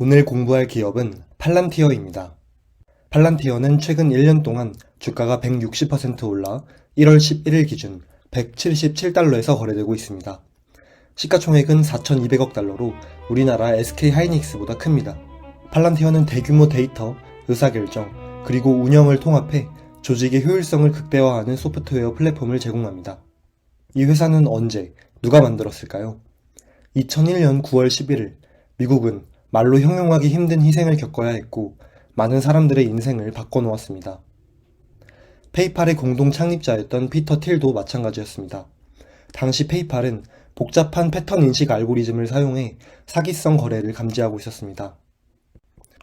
오늘 공부할 기업은 팔란티어입니다. 팔란티어는 최근 1년 동안 주가가 160% 올라 1월 11일 기준 177달러에서 거래되고 있습니다. 시가총액은 4,200억 달러로 우리나라 SK하이닉스보다 큽니다. 팔란티어는 대규모 데이터, 의사결정, 그리고 운영을 통합해 조직의 효율성을 극대화하는 소프트웨어 플랫폼을 제공합니다. 이 회사는 언제, 누가 만들었을까요? 2001년 9월 11일, 미국은 말로 형용하기 힘든 희생을 겪어야 했고 많은 사람들의 인생을 바꿔놓았습니다. 페이팔의 공동 창립자였던 피터 틸도 마찬가지였습니다. 당시 페이팔은 복잡한 패턴 인식 알고리즘을 사용해 사기성 거래를 감지하고 있었습니다.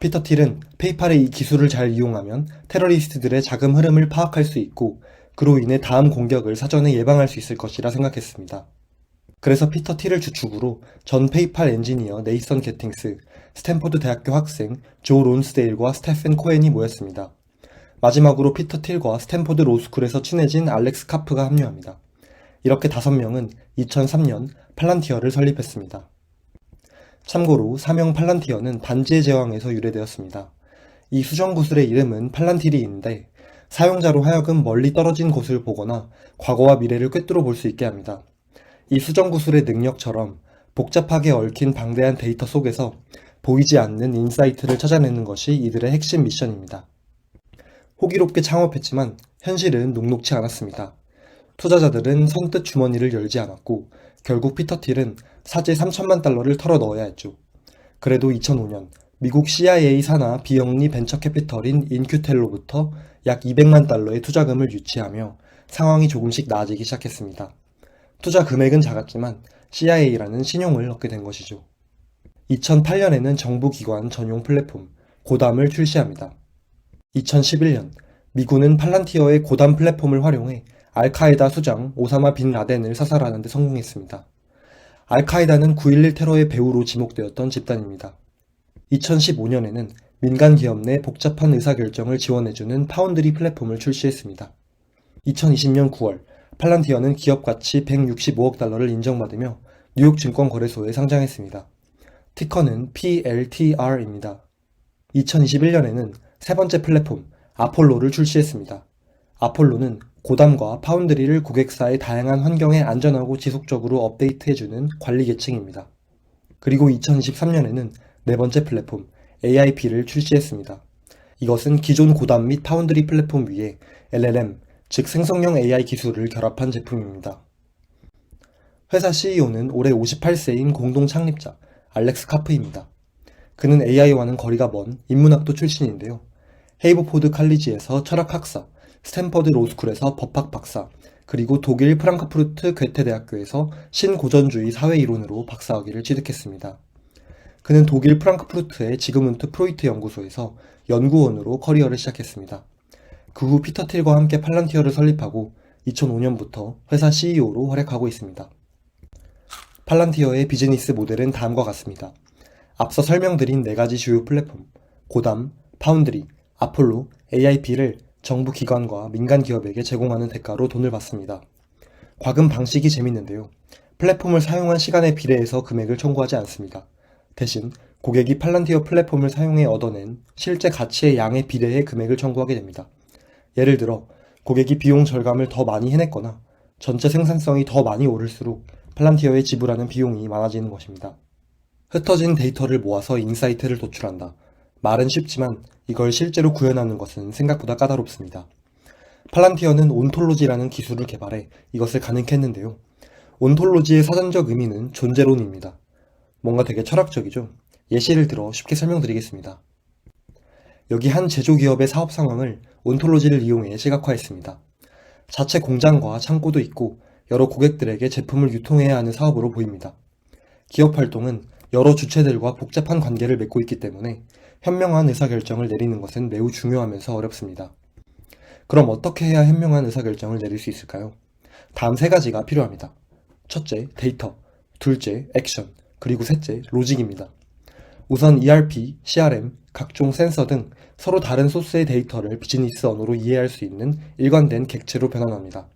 피터 틸은 페이팔의 이 기술을 잘 이용하면 테러리스트들의 자금 흐름을 파악할 수 있고 그로 인해 다음 공격을 사전에 예방할 수 있을 것이라 생각했습니다. 그래서 피터 틸을 주축으로 전 페이팔 엔지니어 네이선 게팅스, 스탠퍼드 대학교 학생 조 론스데일과 스테픈 코엔이 모였습니다. 마지막으로 피터 틸과 스탠퍼드 로스쿨에서 친해진 알렉스 카프가 합류합니다. 이렇게 5명은 2003년 팔란티어를 설립했습니다. 참고로 사명 팔란티어는 반지의 제왕에서 유래되었습니다. 이 수정구슬의 이름은 팔란티리인데 사용자로 하여금 멀리 떨어진 곳을 보거나 과거와 미래를 꿰뚫어 볼 수 있게 합니다. 이 수정구슬의 능력처럼 복잡하게 얽힌 방대한 데이터 속에서 보이지 않는 인사이트를 찾아내는 것이 이들의 핵심 미션입니다. 호기롭게 창업했지만 현실은 녹록치 않았습니다. 투자자들은 선뜻 주머니를 열지 않았고 결국 피터 틸은 사지 3천만 달러를 털어 넣어야 했죠. 그래도 2005년 미국 CIA 산하 비영리 벤처 캐피털인 인큐텔로부터 약 200만 달러의 투자금을 유치하며 상황이 조금씩 나아지기 시작했습니다. 투자 금액은 작았지만 CIA라는 신용을 얻게 된 것이죠. 2008년에는 정부기관 전용 플랫폼 고담을 출시합니다. 2011년 미군은 팔란티어의 고담 플랫폼을 활용해 알카에다 수장 오사마 빈 라덴을 사살하는 데 성공했습니다. 알카에다는 9.11 테러의 배후로 지목되었던 집단입니다. 2015년에는 민간 기업 내 복잡한 의사결정을 지원해주는 파운드리 플랫폼을 출시했습니다. 2020년 9월 팔란티어는 기업 가치 165억 달러를 인정받으며 뉴욕 증권거래소에 상장했습니다. 티커는 PLTR입니다. 2021년에는 세 번째 플랫폼 아폴로를 출시했습니다. 아폴로는 고담과 파운드리를 고객사의 다양한 환경에 안전하고 지속적으로 업데이트해주는 관리 계층입니다. 그리고 2023년에는 네 번째 플랫폼 AIP를 출시했습니다. 이것은 기존 고담 및 파운드리 플랫폼 위에 LLM, 즉 생성형 AI 기술을 결합한 제품입니다. 회사 CEO는 올해 58세인 공동 창립자 알렉스 카프입니다. 그는 AI와는 거리가 먼 인문학도 출신인데요. 헤이버포드 칼리지에서 철학 학사, 스탠퍼드 로스쿨에서 법학 박사, 그리고 독일 프랑크푸르트 괴테대학교에서 신고전주의 사회이론으로 박사학위를 취득했습니다. 그는 독일 프랑크푸르트의 지그문트 프로이트 연구소에서 연구원으로 커리어를 시작했습니다. 그 후 피터 틸과 함께 팔란티어를 설립하고 2005년부터 회사 CEO로 활약하고 있습니다. 팔란티어의 비즈니스 모델은 다음과 같습니다. 앞서 설명드린 4가지 주요 플랫폼, 고담, 파운드리, 아폴로, AIP를 정부 기관과 민간 기업에게 제공하는 대가로 돈을 받습니다. 과금 방식이 재밌는데요. 플랫폼을 사용한 시간에 비례해서 금액을 청구하지 않습니다. 대신 고객이 팔란티어 플랫폼을 사용해 얻어낸 실제 가치의 양에 비례해 금액을 청구하게 됩니다. 예를 들어 고객이 비용 절감을 더 많이 해냈거나 전체 생산성이 더 많이 오를수록 팔란티어에 지불하는 비용이 많아지는 것입니다. 흩어진 데이터를 모아서 인사이트를 도출한다. 말은 쉽지만 이걸 실제로 구현하는 것은 생각보다 까다롭습니다. 팔란티어는 온톨로지라는 기술을 개발해 이것을 가능케 했는데요. 온톨로지의 사전적 의미는 존재론입니다. 뭔가 되게 철학적이죠? 예시를 들어 쉽게 설명드리겠습니다. 여기 한 제조기업의 사업 상황을 온톨로지를 이용해 시각화했습니다. 자체 공장과 창고도 있고 여러 고객들에게 제품을 유통해야 하는 사업으로 보입니다. 기업 활동은 여러 주체들과 복잡한 관계를 맺고 있기 때문에 현명한 의사결정을 내리는 것은 매우 중요하면서 어렵습니다. 그럼 어떻게 해야 현명한 의사결정을 내릴 수 있을까요? 다음 3가지가 필요합니다. 첫째, 데이터. 둘째, 액션. 그리고 셋째, 로직입니다. 우선 ERP, CRM, 각종 센서 등 서로 다른 소스의 데이터를 비즈니스 언어로 이해할 수 있는 일관된 객체로 변환합니다.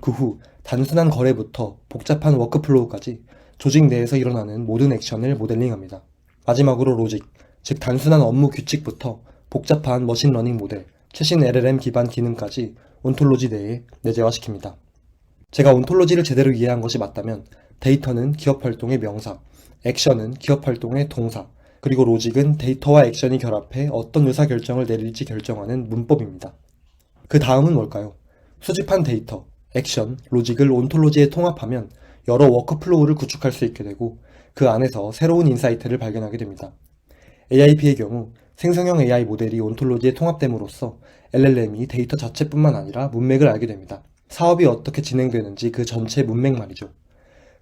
그 후 단순한 거래부터 복잡한 워크플로우까지 조직 내에서 일어나는 모든 액션을 모델링합니다. 마지막으로 로직, 즉 단순한 업무 규칙부터 복잡한 머신러닝 모델, 최신 LLM 기반 기능까지 온톨로지 내에 내재화시킵니다. 제가 온톨로지를 제대로 이해한 것이 맞다면 데이터는 기업 활동의 명사, 액션은 기업 활동의 동사, 그리고 로직은 데이터와 액션이 결합해 어떤 의사결정을 내릴지 결정하는 문법입니다. 그 다음은 뭘까요? 수집한 데이터, 액션, 로직을 온톨로지에 통합하면 여러 워크플로우를 구축할 수 있게 되고 그 안에서 새로운 인사이트를 발견하게 됩니다. AIP의 경우 생성형 AI 모델이 온톨로지에 통합됨으로써 LLM이 데이터 자체뿐만 아니라 문맥을 알게 됩니다. 사업이 어떻게 진행되는지 그 전체 문맥 말이죠.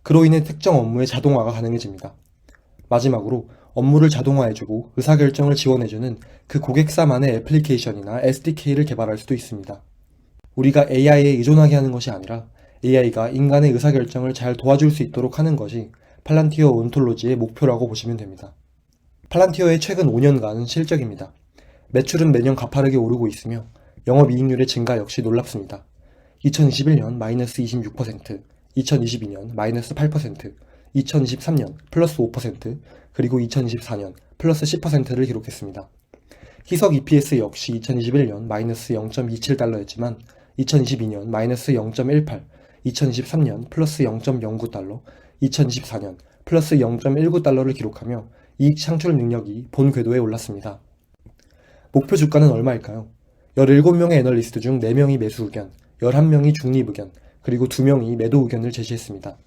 그로 인해 특정 업무의 자동화가 가능해집니다. 마지막으로 업무를 자동화해주고 의사결정을 지원해주는 그 고객사만의 애플리케이션이나 SDK를 개발할 수도 있습니다. 우리가 AI에 의존하게 하는 것이 아니라 AI가 인간의 의사결정을 잘 도와줄 수 있도록 하는 것이 팔란티어 온톨로지의 목표라고 보시면 됩니다. 팔란티어의 최근 5년간 실적입니다. 매출은 매년 가파르게 오르고 있으며 영업이익률의 증가 역시 놀랍습니다. 2021년 마이너스 26%, 2022년 마이너스 8%, 2023년 플러스 5%, 그리고 2024년 플러스 10%를 기록했습니다. 희석 EPS 역시 2021년 마이너스 0.27달러였지만 2022년 마이너스 0.18, 2023년 플러스 0.09달러, 2024년 플러스 0.19달러를 기록하며 이익 창출 능력이 본 궤도에 올랐습니다. 목표 주가는 얼마일까요? 17명의 애널리스트 중 4명이 매수 의견, 11명이 중립 의견, 그리고 2명이 매도 의견을 제시했습니다.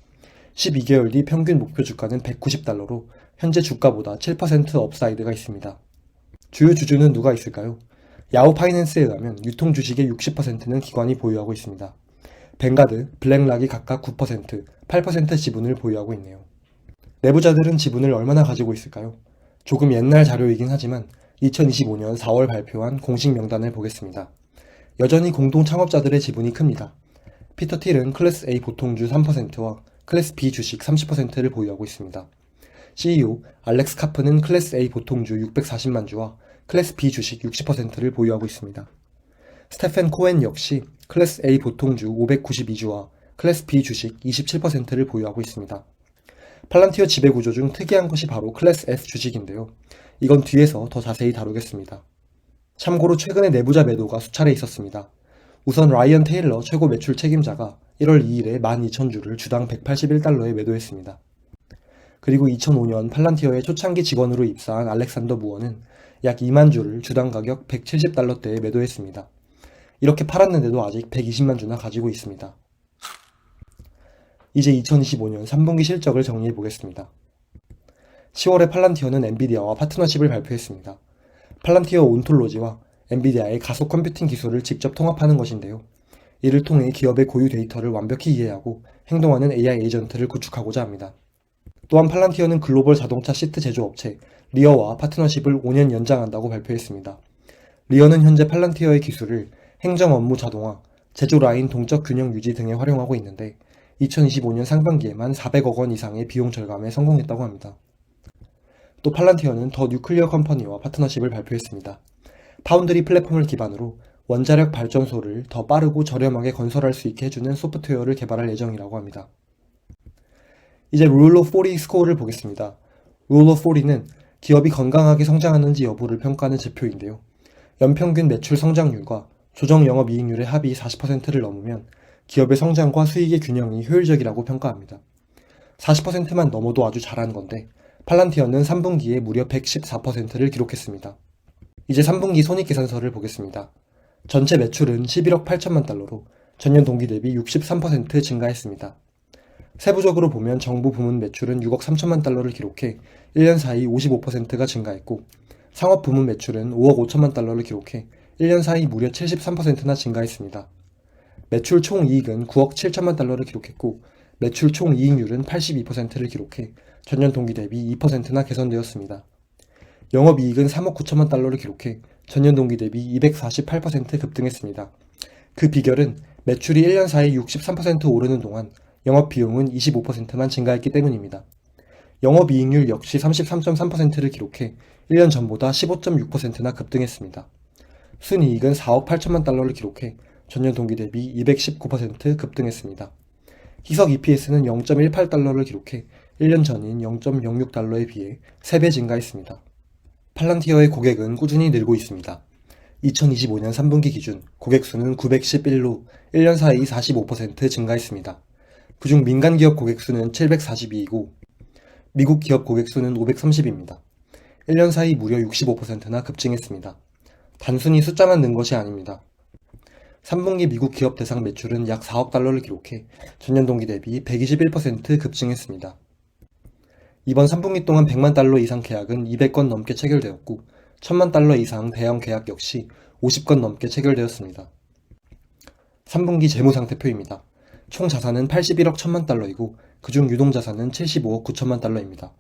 12개월 뒤 평균 목표 주가는 190달러로 현재 주가보다 7% 업사이드가 있습니다. 주요 주주는 누가 있을까요? 야후 파이낸스에 의하면 유통 주식의 60%는 기관이 보유하고 있습니다. 뱅가드, 블랙락이 각각 9%, 8% 지분을 보유하고 있네요. 내부자들은 지분을 얼마나 가지고 있을까요? 조금 옛날 자료이긴 하지만 2025년 4월 발표한 공식 명단을 보겠습니다. 여전히 공동 창업자들의 지분이 큽니다. 피터 틸은 클래스 A 보통주 3%와 클래스 B 주식 30%를 보유하고 있습니다. CEO 알렉스 카프는 클래스 A 보통주 640만 주와 클래스 B 주식 60%를 보유하고 있습니다. 스테펜 코엔 역시 클래스 A 보통주 592주와 클래스 B 주식 27%를 보유하고 있습니다. 팔란티어 지배구조 중 특이한 것이 바로 클래스 F 주식인데요. 이건 뒤에서 더 자세히 다루겠습니다. 참고로 최근에 내부자 매도가 수차례 있었습니다. 우선 라이언 테일러 최고 매출 책임자가 1월 2일에 12,000주를 주당 181달러에 매도했습니다. 그리고 2005년 팔란티어의 초창기 직원으로 입사한 알렉산더 무어는 약 2만 주를 주당 가격 170달러대에 매도했습니다. 이렇게 팔았는데도 아직 120만 주나 가지고 있습니다. 이제 2025년 3분기 실적을 정리해 보겠습니다. 10월에 팔란티어는 엔비디아와 파트너십을 발표했습니다. 팔란티어 온톨로지와 엔비디아의 가속 컴퓨팅 기술을 직접 통합하는 것인데요. 이를 통해 기업의 고유 데이터를 완벽히 이해하고 행동하는 AI 에이전트를 구축하고자 합니다. 또한 팔란티어는 글로벌 자동차 시트 제조업체 리어와 파트너십을 5년 연장한다고 발표했습니다. 리어는 현재 팔란티어의 기술을 행정 업무 자동화, 제조 라인 동적 균형 유지 등에 활용하고 있는데 2025년 상반기에만 400억 원 이상의 비용 절감에 성공했다고 합니다. 또 팔란티어는 더 뉴클리어 컴퍼니와 파트너십을 발표했습니다. 파운드리 플랫폼을 기반으로 원자력 발전소를 더 빠르고 저렴하게 건설할 수 있게 해주는 소프트웨어를 개발할 예정이라고 합니다. 이제 룰 오브 40 스코어를 보겠습니다. 룰 오브 40는 기업이 건강하게 성장하는지 여부를 평가하는 지표인데요. 연평균 매출 성장률과 조정 영업이익률의 합이 40%를 넘으면 기업의 성장과 수익의 균형이 효율적이라고 평가합니다. 40%만 넘어도 아주 잘한 건데 팔란티어는 3분기에 무려 114%를 기록했습니다. 이제 3분기 손익계산서를 보겠습니다. 전체 매출은 11억 8천만 달러로 전년 동기 대비 63% 증가했습니다. 세부적으로 보면 정부 부문 매출은 6억 3천만 달러를 기록해 1년 사이 55%가 증가했고 상업 부문 매출은 5억 5천만 달러를 기록해 1년 사이 무려 73%나 증가했습니다. 매출 총이익은 9억 7천만 달러를 기록했고 매출 총이익률은 82%를 기록해 전년 동기 대비 2%나 개선되었습니다. 영업이익은 3억 9천만 달러를 기록해 전년 동기 대비 248% 급등했습니다. 그 비결은 매출이 1년 사이 63% 오르는 동안 영업비용은 25%만 증가했기 때문입니다. 영업이익률 역시 33.3%를 기록해 1년 전보다 15.6%나 급등했습니다. 순이익은 4억 8천만 달러를 기록해 전년 동기 대비 219% 급등했습니다. 희석 EPS는 0.18달러를 기록해 1년 전인 0.06달러에 비해 3배 증가했습니다. 팔란티어의 고객은 꾸준히 늘고 있습니다. 2025년 3분기 기준 고객 수는 911로 1년 사이 45% 증가했습니다. 그중 민간 기업 고객 수는 742이고 미국 기업 고객 수는 530입니다. 1년 사이 무려 65%나 급증했습니다. 단순히 숫자만 는 것이 아닙니다. 3분기 미국 기업 대상 매출은 약 4억 달러를 기록해 전년 동기 대비 121% 급증했습니다. 이번 3분기 동안 100만 달러 이상 계약은 200건 넘게 체결되었고 1000만 달러 이상 대형 계약 역시 50건 넘게 체결되었습니다. 3분기 재무상태표입니다. 총 자산은 81억 1000만 달러이고 그중 유동자산은 75억 9천만 달러입니다.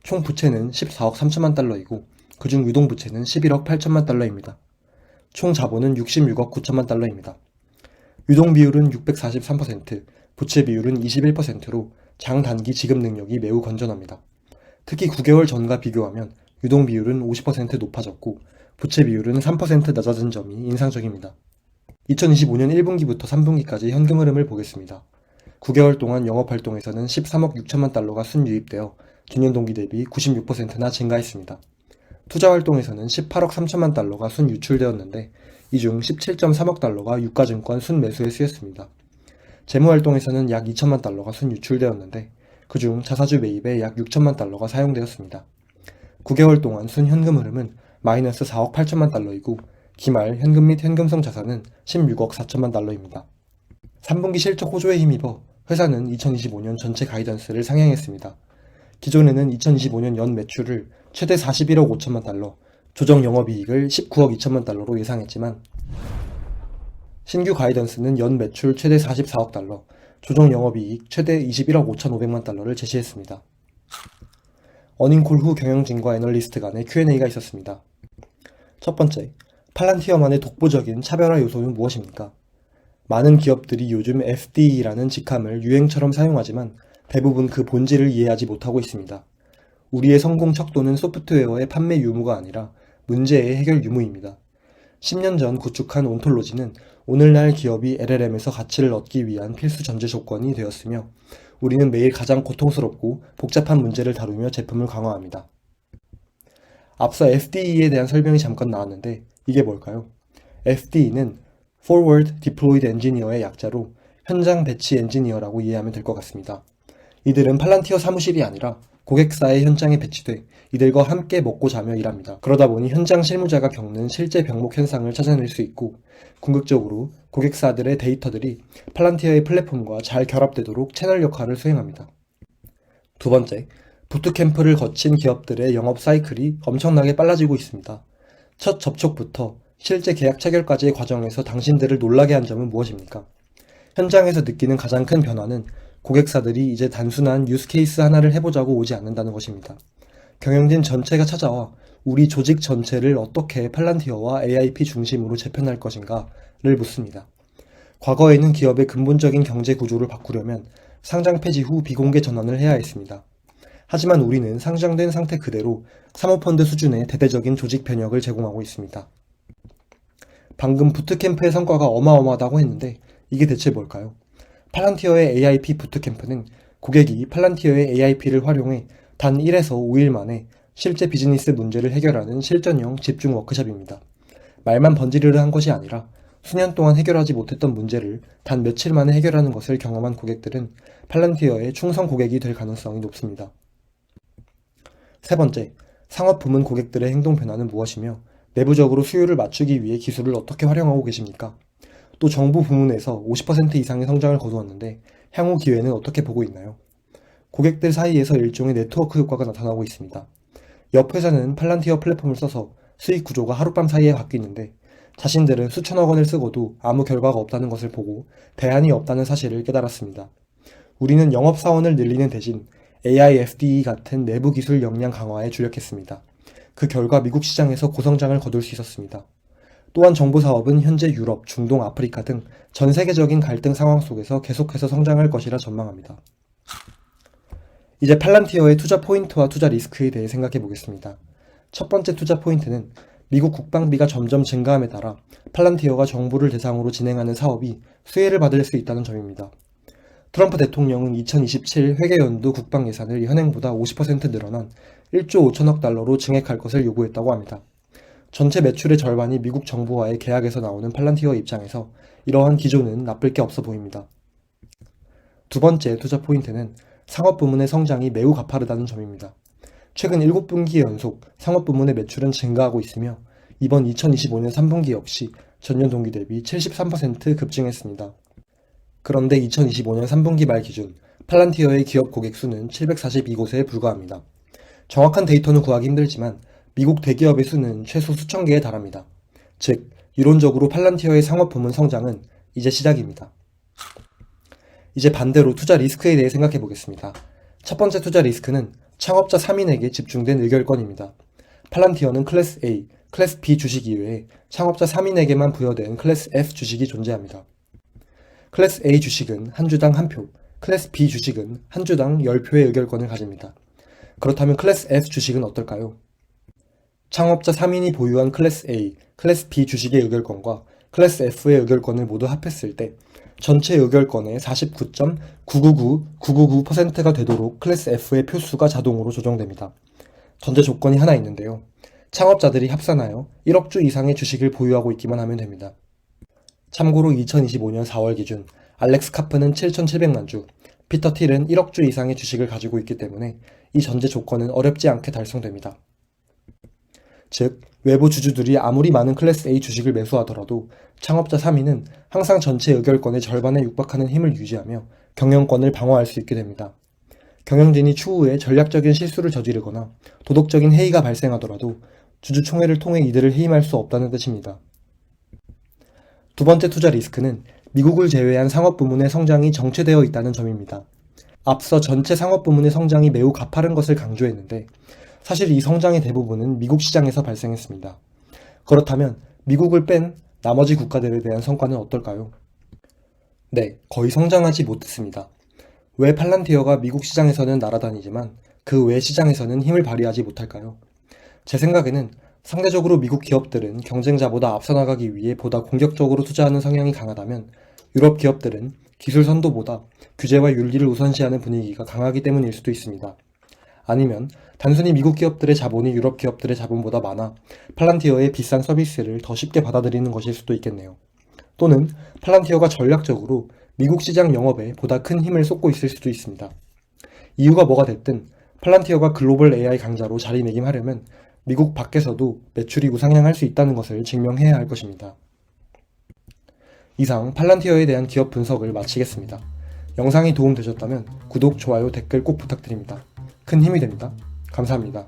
총 부채는 14억 3천만 달러이고 그중 유동부채는 11억 8천만 달러입니다. 총 자본은 66억 9천만 달러입니다. 유동비율은 643%, 부채 비율은 21%로 장단기 지급 능력이 매우 건전합니다. 특히 9개월 전과 비교하면 유동 비율은 50% 높아졌고 부채 비율은 3% 낮아진 점이 인상적입니다. 2025년 1분기부터 3분기까지 현금 흐름을 보겠습니다. 9개월 동안 영업활동에서는 13억 6천만 달러가 순유입되어 전년 동기 대비 96%나 증가했습니다. 투자활동에서는 18억 3천만 달러가 순유출되었는데 이 중 17.3억 달러가 유가증권 순매수에 쓰였습니다. 재무활동에서는 약 2천만 달러가 순유출되었는데 그중 자사주 매입에 약 6천만 달러가 사용되었습니다. 9개월 동안 순현금 흐름은 마이너스 4억 8천만 달러이고 기말 현금 및 현금성 자산은 16억 4천만 달러입니다. 3분기 실적 호조에 힘입어 회사는 2025년 전체 가이던스를 상향했습니다. 기존에는 2025년 연 매출을 최대 41억 5천만 달러, 조정 영업이익을 19억 2천만 달러로 예상했지만 신규 가이던스는 연 매출 최대 44억 달러, 조정 영업이익 최대 21억 5,500만 달러를 제시했습니다. 어닝콜 후 경영진과 애널리스트 간의 Q&A가 있었습니다. 첫 번째, 팔란티어만의 독보적인 차별화 요소는 무엇입니까? 많은 기업들이 요즘 FDE라는 직함을 유행처럼 사용하지만 대부분 그 본질을 이해하지 못하고 있습니다. 우리의 성공 척도는 소프트웨어의 판매 유무가 아니라 문제의 해결 유무입니다. 10년 전 구축한 온톨로지는 오늘날 기업이 LLM에서 가치를 얻기 위한 필수 전제 조건이 되었으며 우리는 매일 가장 고통스럽고 복잡한 문제를 다루며 제품을 강화합니다. 앞서 FDE에 대한 설명이 잠깐 나왔는데 이게 뭘까요? FDE는 Forward Deployed Engineer의 약자로 현장 배치 엔지니어라고 이해하면 될 것 같습니다. 이들은 팔란티어 사무실이 아니라 고객사의 현장에 배치돼 이들과 함께 먹고 자며 일합니다. 그러다 보니 현장 실무자가 겪는 실제 병목 현상을 찾아낼 수 있고 궁극적으로 고객사들의 데이터들이 팔란티어의 플랫폼과 잘 결합되도록 채널 역할을 수행합니다. 두 번째, 부트캠프를 거친 기업들의 영업 사이클이 엄청나게 빨라지고 있습니다. 첫 접촉부터 실제 계약 체결까지의 과정에서 당신들을 놀라게 한 점은 무엇입니까? 현장에서 느끼는 가장 큰 변화는 고객사들이 이제 단순한 유스케이스 하나를 해보자고 오지 않는다는 것입니다. 경영진 전체가 찾아와 우리 조직 전체를 어떻게 팔란티어와 AIP 중심으로 재편할 것인가를 묻습니다. 과거에는 기업의 근본적인 경제 구조를 바꾸려면 상장 폐지 후 비공개 전환을 해야 했습니다. 하지만 우리는 상장된 상태 그대로 사모펀드 수준의 대대적인 조직 변혁을 제공하고 있습니다. 방금 부트캠프의 성과가 어마어마하다고 했는데 이게 대체 뭘까요? 팔란티어의 AIP 부트캠프는 고객이 팔란티어의 AIP를 활용해 단 1에서 5일 만에 실제 비즈니스 문제를 해결하는 실전형 집중 워크숍입니다. 말만 번지르르 한 것이 아니라 수년 동안 해결하지 못했던 문제를 단 며칠 만에 해결하는 것을 경험한 고객들은 팔란티어의 충성 고객이 될 가능성이 높습니다. 세 번째, 상업 부문 고객들의 행동 변화는 무엇이며 내부적으로 수요를 맞추기 위해 기술을 어떻게 활용하고 계십니까? 또 정부 부문에서 50% 이상의 성장을 거두었는데 향후 기회는 어떻게 보고 있나요? 고객들 사이에서 일종의 네트워크 효과가 나타나고 있습니다. 옆 회사는 팔란티어 플랫폼을 써서 수익 구조가 하룻밤 사이에 바뀌는데 자신들은 수천억 원을 쓰고도 아무 결과가 없다는 것을 보고 대안이 없다는 사실을 깨달았습니다. 우리는 영업사원을 늘리는 대신 AI FDE 같은 내부 기술 역량 강화에 주력했습니다. 그 결과 미국 시장에서 고성장을 거둘 수 있었습니다. 또한 정부사업은 현재 유럽, 중동, 아프리카 등 전 세계적인 갈등 상황 속에서 계속해서 성장할 것이라 전망합니다. 이제 팔란티어의 투자 포인트와 투자 리스크에 대해 생각해 보겠습니다. 첫 번째 투자 포인트는 미국 국방비가 점점 증가함에 따라 팔란티어가 정부를 대상으로 진행하는 사업이 수혜를 받을 수 있다는 점입니다. 트럼프 대통령은 2027 회계연도 국방 예산을 현행보다 50% 늘어난 1조 5천억 달러로 증액할 것을 요구했다고 합니다. 전체 매출의 절반이 미국 정부와의 계약에서 나오는 팔란티어 입장에서 이러한 기조는 나쁠 게 없어 보입니다. 두 번째 투자 포인트는 상업 부문의 성장이 매우 가파르다는 점입니다. 최근 7분기 연속 상업 부문의 매출은 증가하고 있으며 이번 2025년 3분기 역시 전년 동기 대비 73% 급증했습니다. 그런데 2025년 3분기 말 기준 팔란티어의 기업 고객 수는 742곳에 불과합니다. 정확한 데이터는 구하기 힘들지만 미국 대기업의 수는 최소 수천 개에 달합니다. 즉, 이론적으로 팔란티어의 상업 부문 성장은 이제 시작입니다. 이제 반대로 투자 리스크에 대해 생각해 보겠습니다. 첫 번째 투자 리스크는 창업자 3인에게 집중된 의결권입니다. 팔란티어는 클래스 A, 클래스 B 주식 이외에 창업자 3인에게만 부여된 클래스 F 주식이 존재합니다. 클래스 A 주식은 한 주당 한 표, 클래스 B 주식은 한 주당 10표의 의결권을 가집니다. 그렇다면 클래스 F 주식은 어떨까요? 창업자 3인이 보유한 클래스 A, 클래스 B 주식의 의결권과 클래스 F의 의결권을 모두 합했을 때 전체 의결권의 49.999999%가 되도록 클래스 F의 표수가 자동으로 조정됩니다. 전제 조건이 하나 있는데요. 창업자들이 합산하여 1억 주 이상의 주식을 보유하고 있기만 하면 됩니다. 참고로 2025년 4월 기준 알렉스 카프는 7,700만 주, 피터 틸은 1억 주 이상의 주식을 가지고 있기 때문에 이 전제 조건은 어렵지 않게 달성됩니다. 즉, 외부 주주들이 아무리 많은 클래스 A 주식을 매수하더라도 창업자 3인은 항상 전체 의결권의 절반에 육박하는 힘을 유지하며 경영권을 방어할 수 있게 됩니다. 경영진이 추후에 전략적인 실수를 저지르거나 도덕적인 해이가 발생하더라도 주주총회를 통해 이들을 해임할 수 없다는 뜻입니다. 두 번째 투자 리스크는 미국을 제외한 상업 부문의 성장이 정체되어 있다는 점입니다. 앞서 전체 상업 부문의 성장이 매우 가파른 것을 강조했는데 사실 이 성장의 대부분은 미국 시장에서 발생했습니다. 그렇다면 미국을 뺀 나머지 국가들에 대한 성과는 어떨까요? 네, 거의 성장하지 못했습니다. 왜 팔란티어가 미국 시장에서는 날아다니지만 그 외 시장에서는 힘을 발휘하지 못할까요? 제 생각에는 상대적으로 미국 기업들은 경쟁자보다 앞서 나가기 위해 보다 공격적으로 투자하는 성향이 강하다면 유럽 기업들은 기술 선도보다 규제와 윤리를 우선시하는 분위기가 강하기 때문일 수도 있습니다. 아니면 단순히 미국 기업들의 자본이 유럽 기업들의 자본보다 많아 팔란티어의 비싼 서비스를 더 쉽게 받아들이는 것일 수도 있겠네요. 또는 팔란티어가 전략적으로 미국 시장 영업에 보다 큰 힘을 쏟고 있을 수도 있습니다. 이유가 뭐가 됐든 팔란티어가 글로벌 AI 강자로 자리매김하려면 미국 밖에서도 매출이 우상향할 수 있다는 것을 증명해야 할 것입니다. 이상 팔란티어에 대한 기업 분석을 마치겠습니다. 영상이 도움되셨다면 구독, 좋아요, 댓글 꼭 부탁드립니다. 큰 힘이 됩니다. 감사합니다.